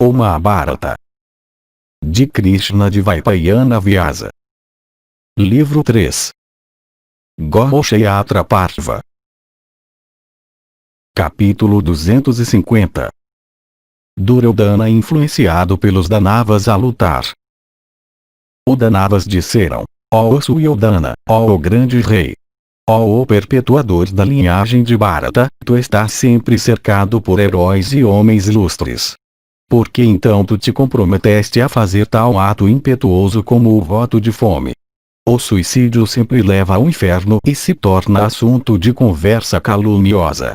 O Mahabharata. De Krishna Dvaipayana Vyasa. Livro 3. Ghosayatra Parva. Capítulo 250. Duryodhana influenciado pelos Danavas a lutar. Os Danavas disseram: ó Suryodhana, ó o grande rei, ó o perpetuador da linhagem de Bharata, tu estás sempre cercado por heróis e homens ilustres. Por que então tu te comprometeste a fazer tal ato impetuoso como o voto de fome? O suicídio sempre leva ao inferno e se torna assunto de conversa caluniosa.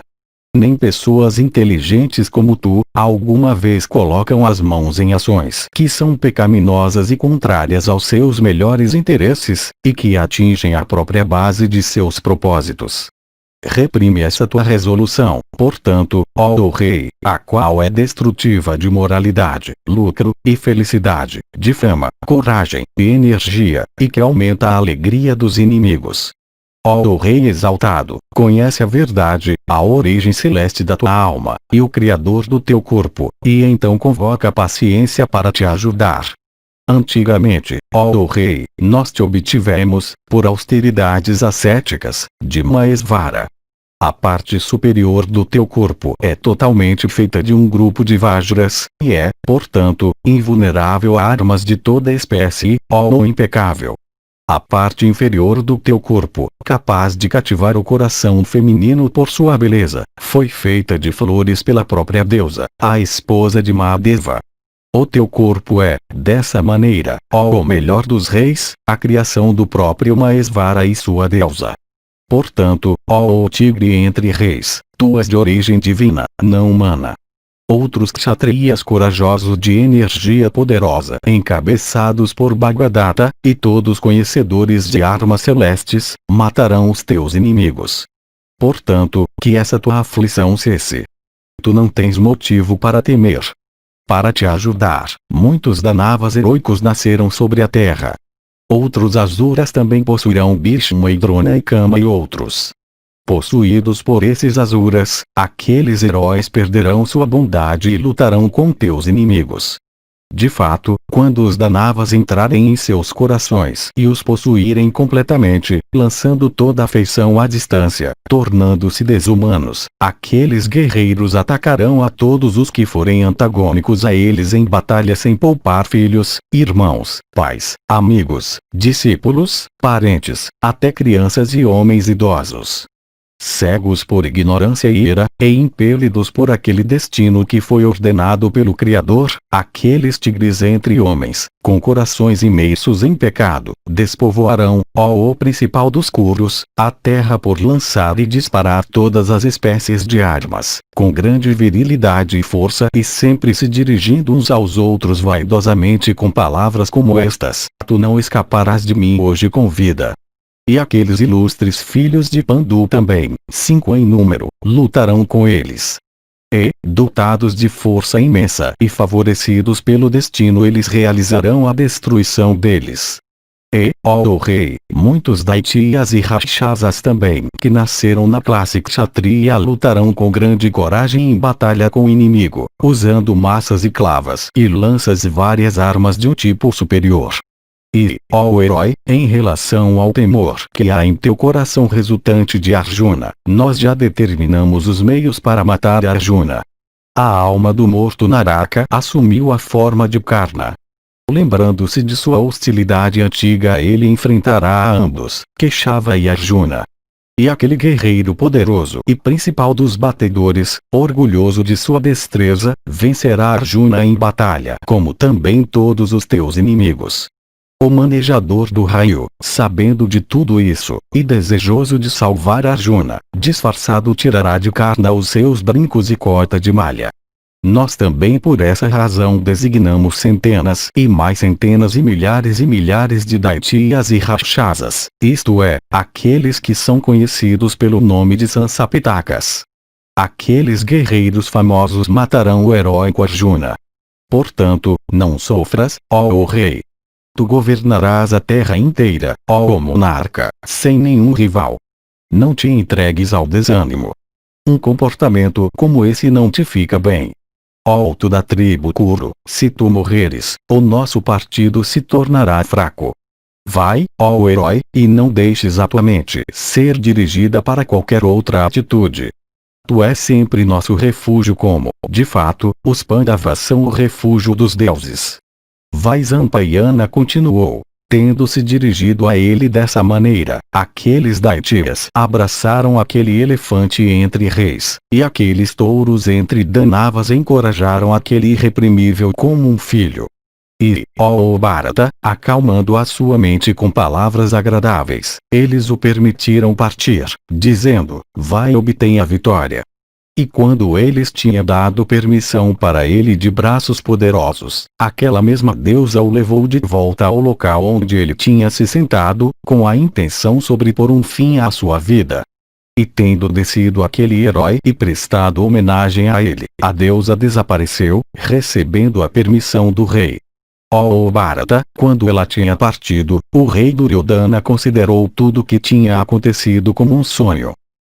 Nem pessoas inteligentes como tu, alguma vez colocam as mãos em ações que são pecaminosas e contrárias aos seus melhores interesses, e que atingem a própria base de seus propósitos. Reprime essa tua resolução, portanto, ó rei, a qual é destrutiva de moralidade, lucro, e felicidade, de fama, coragem, e energia, e que aumenta a alegria dos inimigos. Ó rei exaltado, conhece a verdade, a origem celeste da tua alma, e o Criador do teu corpo, e então convoca a paciência para te ajudar. Antigamente, ó rei, nós te obtivemos, por austeridades ascéticas, de Mahesvara. A parte superior do teu corpo é totalmente feita de um grupo de Vajras, e é, portanto, invulnerável a armas de toda espécie, ó impecável. A parte inferior do teu corpo, capaz de cativar o coração feminino por sua beleza, foi feita de flores pela própria deusa, a esposa de Mahadeva. O teu corpo é, dessa maneira, ó o melhor dos reis, a criação do próprio Mahesvara e sua deusa. Portanto, ó tigre entre reis, tu és de origem divina, não humana. Outros kshatriyas corajosos de energia poderosa, encabeçados por Bhagavata, e todos conhecedores de armas celestes, matarão os teus inimigos. Portanto, que essa tua aflição cesse. Tu não tens motivo para temer. Para te ajudar, muitos Danavas heroicos nasceram sobre a terra. Outros Asuras também possuirão Bhishma e Drona e Kama e outros. Possuídos por esses Asuras, aqueles heróis perderão sua bondade e lutarão com teus inimigos. De fato, quando os Danavas entrarem em seus corações e os possuírem completamente, lançando toda a afeição à distância, tornando-se desumanos, aqueles guerreiros atacarão a todos os que forem antagônicos a eles em batalha sem poupar filhos, irmãos, pais, amigos, discípulos, parentes, até crianças e homens idosos. Cegos por ignorância e ira, e impelidos por aquele destino que foi ordenado pelo Criador, aqueles tigres entre homens, com corações imersos em pecado, despovoarão, ó o principal dos Kurus, a terra por lançar e disparar todas as espécies de armas, com grande virilidade e força e sempre se dirigindo uns aos outros vaidosamente com palavras como estas: tu não escaparás de mim hoje com vida. E aqueles ilustres filhos de Pandu também, 5 em número, lutarão com eles. E, dotados de força imensa e favorecidos pelo destino, eles realizarão a destruição deles. E, ó rei, muitos Daityas e Rakshasas também, que nasceram na classe Kshatriya, lutarão com grande coragem em batalha com o inimigo, usando maças e clavas e lanças e várias armas de um tipo superior. E, ó herói, em relação ao temor que há em teu coração resultante de Arjuna, nós já determinamos os meios para matar Arjuna. A alma do morto Naraka assumiu a forma de Karna. Lembrando-se de sua hostilidade antiga, ele enfrentará a ambos, Keshava e Arjuna. E aquele guerreiro poderoso e principal dos batedores, orgulhoso de sua destreza, vencerá Arjuna em batalha, como também todos os teus inimigos. O manejador do raio, sabendo de tudo isso, e desejoso de salvar Arjuna, disfarçado tirará de Karna os seus brincos e cota de malha. Nós também por essa razão designamos centenas e mais centenas e milhares de Daityas e Rakshasas, isto é, aqueles que são conhecidos pelo nome de Sansapitakas. Aqueles guerreiros famosos matarão o heróico Arjuna. Portanto, não sofras, ó rei. Tu governarás a terra inteira, ó monarca, sem nenhum rival. Não te entregues ao desânimo. Um comportamento como esse não te fica bem. Ó tu da tribo Kuru, se tu morreres, o nosso partido se tornará fraco. Vai, ó herói, e não deixes a tua mente ser dirigida para qualquer outra atitude. Tu és sempre nosso refúgio como, de fato, os Pandavas são o refúgio dos deuses. Vaisampayana continuou. Tendo se dirigido a ele dessa maneira, aqueles Daityas abraçaram aquele elefante entre reis, e aqueles touros entre Danavas encorajaram aquele irreprimível como um filho. E, ó Bharata, acalmando a sua mente com palavras agradáveis, eles o permitiram partir, dizendo, vai obtenha a vitória. E quando eles tinham dado permissão para ele de braços poderosos, aquela mesma deusa o levou de volta ao local onde ele tinha se sentado, com a intenção sobrepor um fim à sua vida. E tendo descido aquele herói e prestado homenagem a ele, a deusa desapareceu, recebendo a permissão do rei. Ó Bharata, quando ela tinha partido, o rei Duryodhana considerou tudo o que tinha acontecido como um sonho.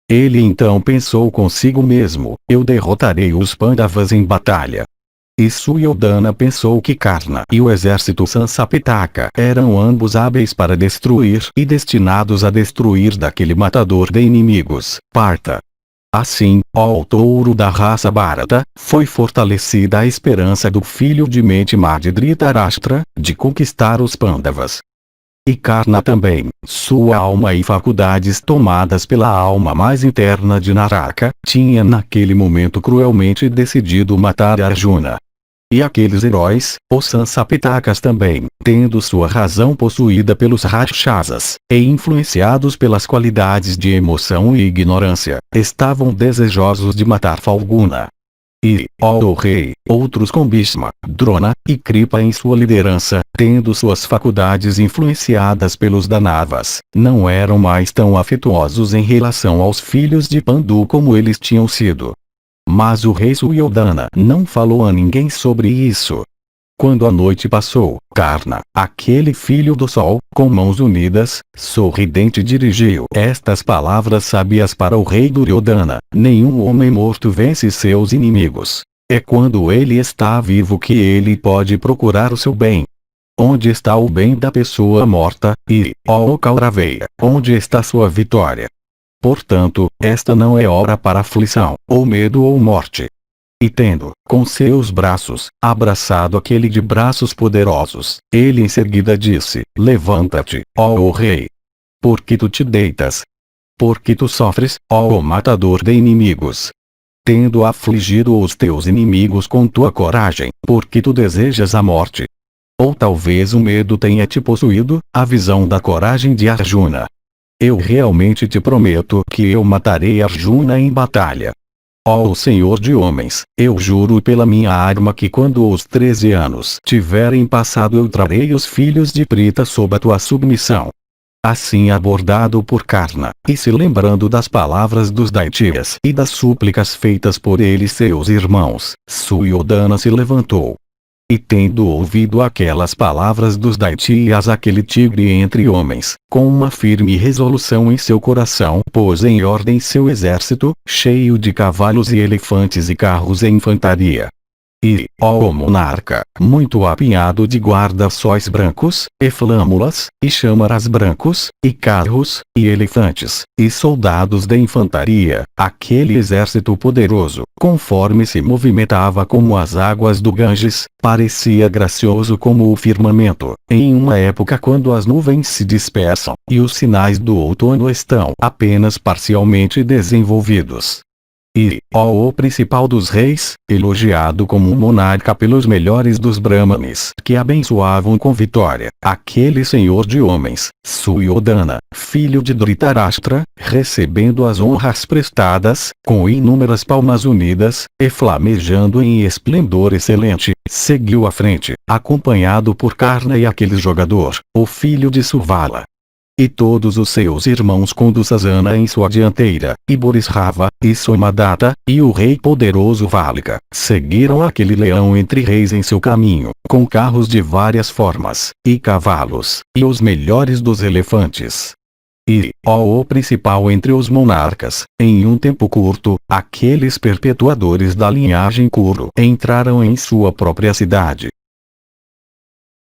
Ele então pensou consigo mesmo, eu derrotarei os Pandavas em batalha. E Suryodhana pensou que Karna e o exército Sansapitaka eram ambos hábeis para destruir e destinados a destruir daquele matador de inimigos, Partha. Assim, ó touro da raça Bharata, foi fortalecida a esperança do filho de Mentimá de Dhritarashtra, de conquistar os Pandavas. E Karna também, sua alma e faculdades tomadas pela alma mais interna de Naraka, tinha naquele momento cruelmente decidido matar Arjuna. E aqueles heróis, os Sansapitakas também, tendo sua razão possuída pelos Rakshasas, e influenciados pelas qualidades de emoção e ignorância, estavam desejosos de matar Falguna. E, ó rei, outros com Bhishma, Drona, e Kripa em sua liderança, tendo suas faculdades influenciadas pelos Danavas, não eram mais tão afetuosos em relação aos filhos de Pandu como eles tinham sido. Mas o rei Suryodhana não falou a ninguém sobre isso. Quando a noite passou, Karna, aquele filho do sol, com mãos unidas, sorridente dirigiu estas palavras sábias para o rei Duryodhana: nenhum homem morto vence seus inimigos. É quando ele está vivo que ele pode procurar o seu bem. Onde está o bem da pessoa morta? E, ó Kauraveya, onde está sua vitória? Portanto, esta não é hora para aflição, ou medo ou morte. E tendo, com seus braços, abraçado aquele de braços poderosos, ele em seguida disse, levanta-te, ó rei. Por que tu te deitas? Por que tu sofres, ó matador de inimigos? Tendo afligido os teus inimigos com tua coragem, por que tu desejas a morte? Ou talvez o medo tenha te possuído, a visão da coragem de Arjuna. Eu realmente te prometo que eu matarei Arjuna em batalha. Ó Senhor de homens, eu juro pela minha arma que quando os 13 anos tiverem passado eu trarei os filhos de Pritha sob a tua submissão. Assim abordado por Karna, e se lembrando das palavras dos Daityas e das súplicas feitas por eles seus irmãos, Suryodhana se levantou. E tendo ouvido aquelas palavras dos Daityas, aquele tigre entre homens, com uma firme resolução em seu coração, pôs em ordem seu exército, cheio de cavalos e elefantes e carros e infantaria. E, ó monarca, muito apinhado de guarda-sóis brancos, e flâmulas, e chamaras brancos, e carros, e elefantes, e soldados de infantaria, aquele exército poderoso, conforme se movimentava como as águas do Ganges, parecia gracioso como o firmamento, em uma época quando as nuvens se dispersam, e os sinais do outono estão apenas parcialmente desenvolvidos. E, ó o principal dos reis, elogiado como um monarca pelos melhores dos Brahmanes que abençoavam com vitória, aquele senhor de homens, Suryodhana, filho de Dhritarashtra, recebendo as honras prestadas, com inúmeras palmas unidas, e flamejando em esplendor excelente, seguiu à frente, acompanhado por Karna e aquele jogador, o filho de Suvala. E todos os seus irmãos com Dussasana em sua dianteira, e Borisrava, e Somadatta, e o rei poderoso Valika, seguiram aquele leão entre reis em seu caminho, com carros de várias formas, e cavalos, e os melhores dos elefantes. E, ó o principal entre os monarcas, em um tempo curto, aqueles perpetuadores da linhagem Kuru entraram em sua própria cidade.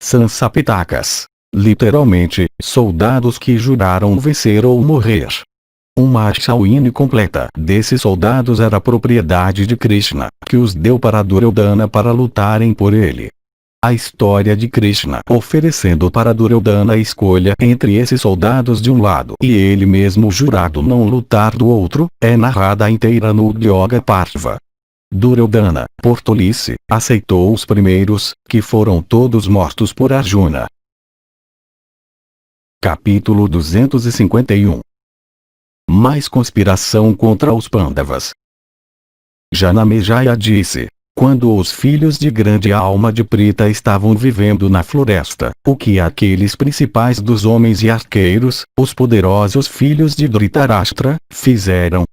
Sansapitakas. Literalmente, soldados que juraram vencer ou morrer. Uma Ashawini completa desses soldados era propriedade de Krishna, que os deu para Duryodhana para lutarem por ele. A história de Krishna oferecendo para Duryodhana a escolha entre esses soldados de um lado e ele mesmo jurado não lutar do outro, é narrada inteira no Yoga Parva. Duryodhana, por tolice, aceitou os primeiros, que foram todos mortos por Arjuna. Capítulo 251. Mais conspiração contra os Pandavas. Janamejaya disse: quando os filhos de grande alma de Prita estavam vivendo na floresta, o que aqueles principais dos homens e arqueiros, os poderosos filhos de Dhritarashtra, fizeram?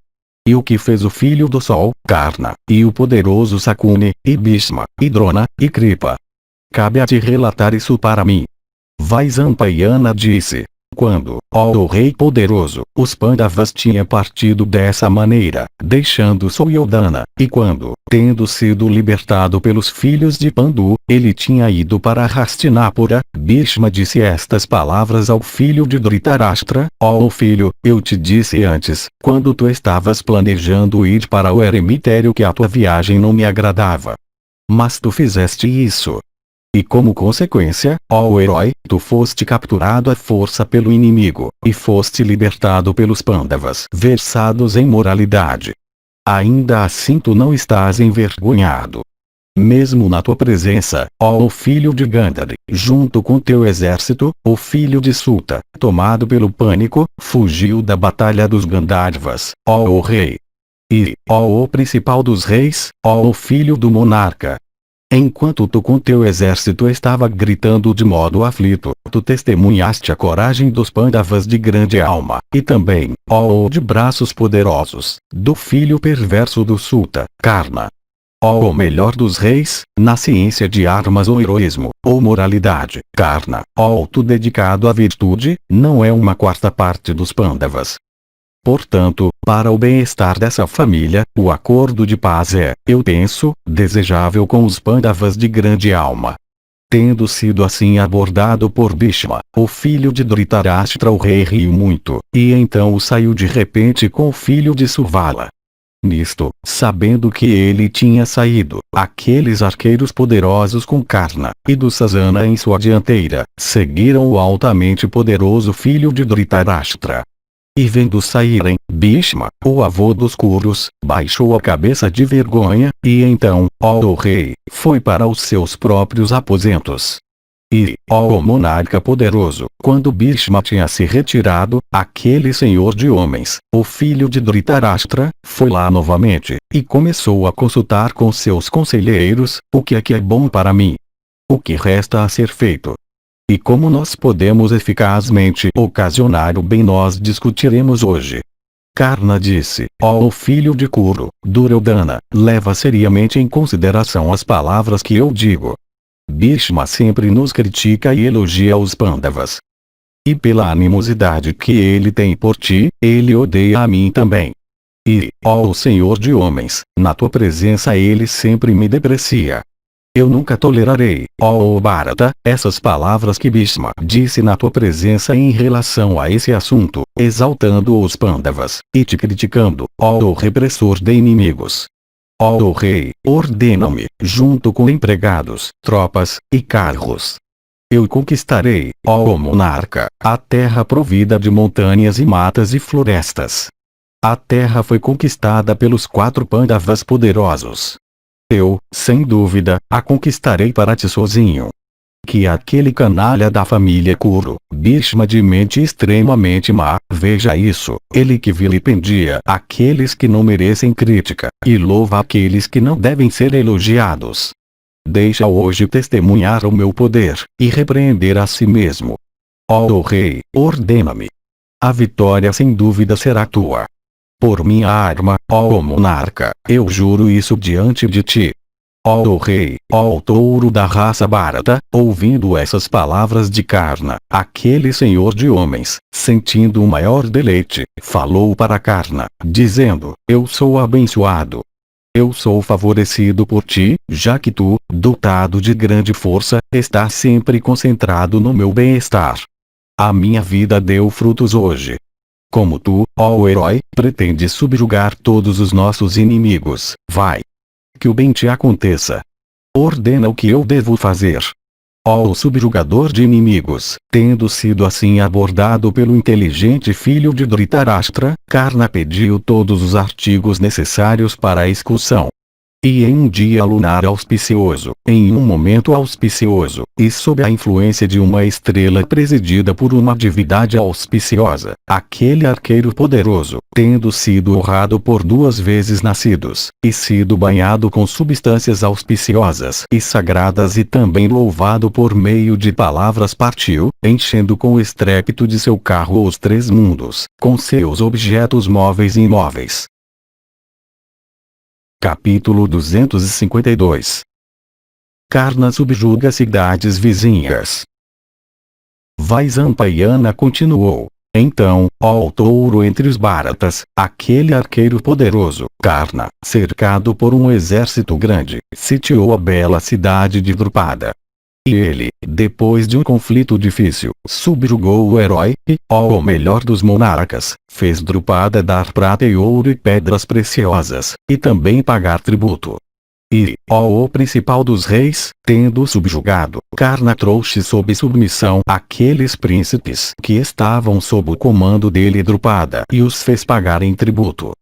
E o que fez o filho do sol, Karna, e o poderoso Sakuni, e Bhishma, e Drona, e Kripa? Cabe a ti relatar isso para mim. Vaisampayana disse: quando, ó rei poderoso, os Pandavas tinham partido dessa maneira, deixando Suryodhana, e quando, tendo sido libertado pelos filhos de Pandu, ele tinha ido para Hastinapura, Bhishma disse estas palavras ao filho de Dhritarashtra: ó filho, eu te disse antes, quando tu estavas planejando ir para o eremitério que a tua viagem não me agradava. Mas tu fizeste isso. E como consequência, ó herói, tu foste capturado à força pelo inimigo, e foste libertado pelos Pandavas versados em moralidade. Ainda assim tu não estás envergonhado. Mesmo na tua presença, ó filho de Gandhari, junto com teu exército, o filho de Suta, tomado pelo pânico, fugiu da batalha dos Gandharvas, ó rei. E, ó o principal dos reis, ó o filho do monarca, enquanto tu com teu exército estava gritando de modo aflito, tu testemunhaste a coragem dos Pandavas de grande alma, e também, ó de braços poderosos, do filho perverso do Suta, Karna. Ó o melhor dos reis, na ciência de armas ou heroísmo, ou moralidade, Karna, ó tu dedicado à virtude, não é uma quarta parte dos Pandavas. Portanto, para o bem-estar dessa família, o acordo de paz é, eu penso, desejável com os Pandavas de grande alma. Tendo sido assim abordado por Bhishma, o filho de Dhritarashtra, o rei riu muito, e então saiu de repente com o filho de Suvala. Nisto, sabendo que ele tinha saído, aqueles arqueiros poderosos com Karna, e Dussasana em sua dianteira, seguiram o altamente poderoso filho de Dhritarashtra. E vendo saírem, Bhishma, o avô dos Kurus, baixou a cabeça de vergonha, e então, ó rei, foi para os seus próprios aposentos. E, ó monarca poderoso, quando Bhishma tinha se retirado, aquele senhor de homens, o filho de Dhritarashtra, foi lá novamente, e começou a consultar com seus conselheiros: o que é bom para mim? O que resta a ser feito? E como nós podemos eficazmente ocasionar o bem nós discutiremos hoje. Karna disse: ó filho de Kuru, Duryodhana, leva seriamente em consideração as palavras que eu digo. Bhishma sempre nos critica e elogia os Pandavas. E pela animosidade que ele tem por ti, ele odeia a mim também. E, ó Senhor de homens, na tua presença ele sempre me deprecia. Eu nunca tolerarei, ó Bharata, essas palavras que Bhishma disse na tua presença em relação a esse assunto, exaltando os Pandavas, e te criticando, ó repressor de inimigos. Ó rei, ordena-me, junto com empregados, tropas, e carros. Eu conquistarei, ó monarca, a terra provida de montanhas e matas e florestas. A terra foi conquistada pelos 4 Pandavas poderosos. Eu, sem dúvida, a conquistarei para ti sozinho. Que aquele canalha da família Kuru, Bhishma de mente extremamente má, veja isso, ele que vilipendia aqueles que não merecem crítica, e louva aqueles que não devem ser elogiados. Deixa hoje testemunhar o meu poder, e repreender a si mesmo. Ó rei, ordena-me. A vitória sem dúvida será tua. Por minha arma, ó monarca, eu juro isso diante de ti. Ó rei, ó touro da raça Bharata, ouvindo essas palavras de Karna, aquele senhor de homens, sentindo o maior deleite, falou para Karna, dizendo: eu sou abençoado. Eu sou favorecido por ti, já que tu, dotado de grande força, estás sempre concentrado no meu bem-estar. A minha vida deu frutos hoje. Como tu, ó herói, pretendes subjugar todos os nossos inimigos, vai. Que o bem te aconteça. Ordena o que eu devo fazer. Ó subjugador de inimigos, tendo sido assim abordado pelo inteligente filho de Dhritarashtra, Karna pediu todos os artigos necessários para a excursão. E em um dia lunar auspicioso, em um momento auspicioso, e sob a influência de uma estrela presidida por uma divindade auspiciosa, aquele arqueiro poderoso, tendo sido honrado por 2 vezes nascidos, e sido banhado com substâncias auspiciosas e sagradas e também louvado por meio de palavras, partiu, enchendo com estrépito de seu carro os 3 mundos, com seus objetos móveis e imóveis. Capítulo 252. Karna subjuga cidades vizinhas. Vaisampayana continuou. Então, ó touro entre os Bharatas, aquele arqueiro poderoso, Karna, cercado por um exército grande, sitiou a bela cidade de Drupada. E ele, depois de um conflito difícil, subjugou o herói, e, ó o melhor dos monarcas, fez Drupada dar prata e ouro e pedras preciosas, e também pagar tributo. E, ó o principal dos reis, tendo subjugado, Karna trouxe sob submissão aqueles príncipes que estavam sob o comando dele Drupada e os fez pagarem tributo.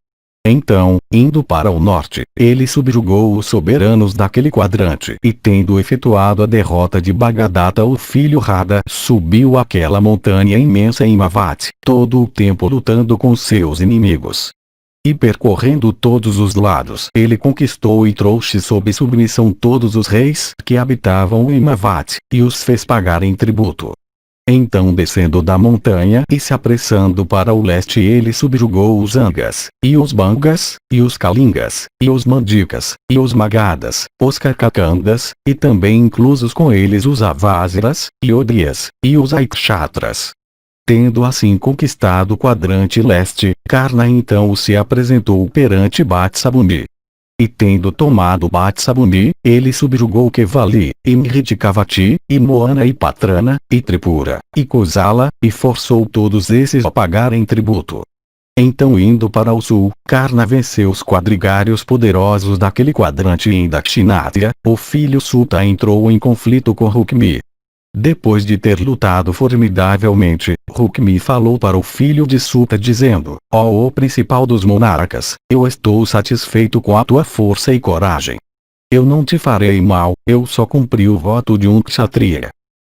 Então, indo para o norte, ele subjugou os soberanos daquele quadrante e, tendo efetuado a derrota de Bhagadata o filho Rada, subiu aquela montanha imensa em Mavat, todo o tempo lutando com seus inimigos. E percorrendo todos os lados, ele conquistou e trouxe sob submissão todos os reis que habitavam em Mavat, e os fez pagarem tributo. Então, descendo da montanha e se apressando para o leste, ele subjugou os Angas, e os Bangas, e os Kalingas, e os Mandikas, e os Magadas, os Kakakandas, e também inclusos com eles os Avasiras, e Odrias, e os Aikshatras. Tendo assim conquistado o quadrante leste, Karna então se apresentou perante Batsabuni. E tendo tomado Batsabuni, ele subjugou Kevali, e Mritikavati, e Moana e Patrana, e Tripura, e Kosala, e forçou todos esses a pagarem tributo. Então, indo para o sul, Karna venceu os quadrigários poderosos daquele quadrante, e em Dakshinatya, o filho Suta entrou em conflito com Rukmi. Depois de ter lutado formidavelmente, Rukmi falou para o filho de Suta dizendo: ó o principal dos monarcas, eu estou satisfeito com a tua força e coragem. Eu não te farei mal, eu só cumpri o voto de um kshatriya.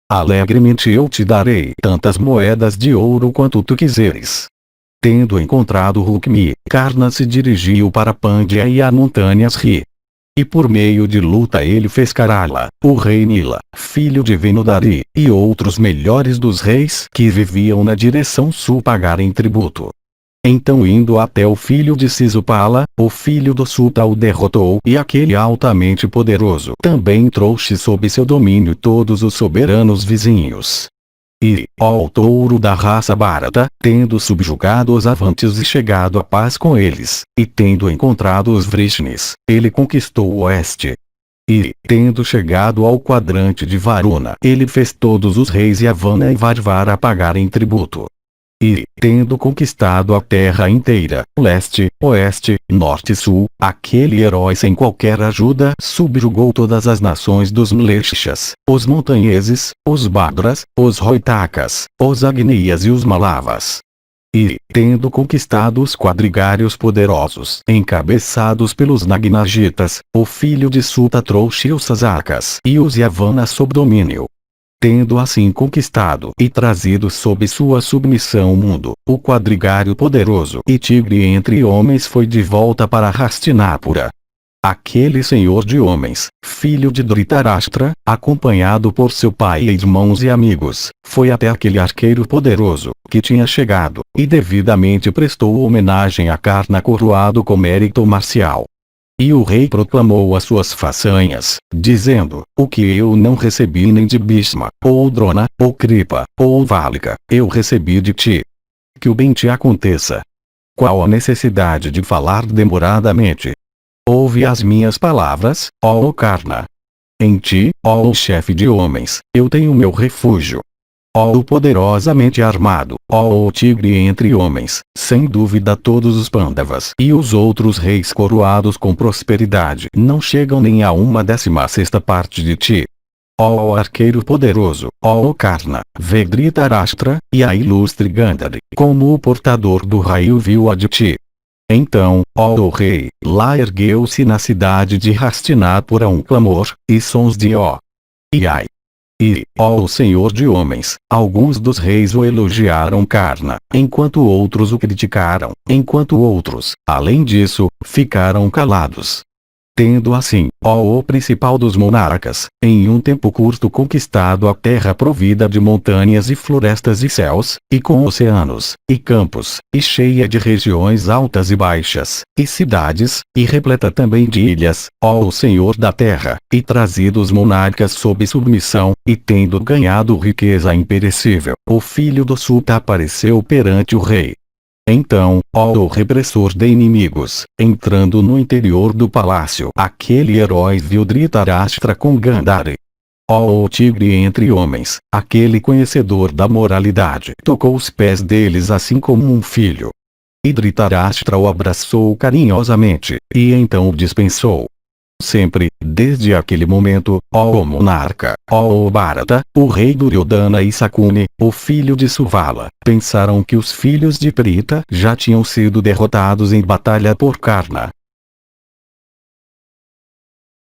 Alegremente eu te darei tantas moedas de ouro quanto tu quiseres. Tendo encontrado Rukmi, Karna se dirigiu para Pandya e as montanhas Ri. E por meio de luta ele fez Karala, o rei Nila, filho de Venudari, e outros melhores dos reis que viviam na direção sul pagarem tributo. Então, indo até o filho de Sisupala, o filho do Suta o derrotou, e aquele altamente poderoso também trouxe sob seu domínio todos os soberanos vizinhos. E, ó touro da raça Bharata, tendo subjugado os Avantis e chegado à paz com eles, e tendo encontrado os Vrishnis, ele conquistou o oeste. E, tendo chegado ao quadrante de Varuna, ele fez todos os reis Yavana e Varvara pagarem tributo. E, tendo conquistado a terra inteira, leste, oeste, norte e sul, aquele herói sem qualquer ajuda subjugou todas as nações dos Mlechas, os montanheses, os Badras, os Roitakas, os Agniyas e os Malavas. E, tendo conquistado os quadrigários poderosos encabeçados pelos Nagnajitas, o filho de Suta trouxe os Sasakas e os Yavanas sob domínio. Tendo assim conquistado e trazido sob sua submissão o mundo, o quadrigário poderoso e tigre entre homens foi de volta para Hastinapura. Aquele senhor de homens, filho de Dhritarashtra, acompanhado por seu pai e irmãos e amigos, foi até aquele arqueiro poderoso, que tinha chegado, e devidamente prestou homenagem a Karna coroado com mérito marcial. E o rei proclamou as suas façanhas, dizendo: o que eu não recebi nem de Bhishma, ou Drona, ou Kripa, ou Valika, eu recebi de ti. Que o bem te aconteça. Qual a necessidade de falar demoradamente? Ouve as minhas palavras, ó Karna. Em ti, ó chefe de homens, eu tenho meu refúgio. Ó poderosamente armado, ó tigre entre homens, sem dúvida todos os Pandavas e os outros reis coroados com prosperidade não chegam nem a 1/16 parte de ti. Ó arqueiro poderoso, ó Karna, vê Dhritarashtra, e a ilustre Gandhari, como o portador do raio viu-a de ti. Então, ó rei, lá ergueu-se na cidade de Hastinapura um clamor, e sons de ó. E ai. E, ó senhor de homens, alguns dos reis o elogiaram Karna, enquanto outros o criticaram, enquanto outros, além disso, ficaram calados. Tendo assim, ó o principal dos monarcas, em um tempo curto conquistado a terra provida de montanhas e florestas e céus, e com oceanos, e campos, e cheia de regiões altas e baixas, e cidades, e repleta também de ilhas, ó o Senhor da terra, e trazido os monarcas sob submissão, e tendo ganhado riqueza imperecível, o filho do Sutta apareceu perante o rei. Então, ó o repressor de inimigos, entrando no interior do palácio, aquele herói viu Dhritarashtra com Gandhari. Ó o tigre entre homens, aquele conhecedor da moralidade, tocou os pés deles assim como um filho. E Dhritarashtra o abraçou carinhosamente, e então o dispensou. Sempre, desde aquele momento, ó monarca, ó Bharata, o rei Duryodhana e Sakuni, o filho de Suvala, pensaram que os filhos de Prita já tinham sido derrotados em batalha por Karna,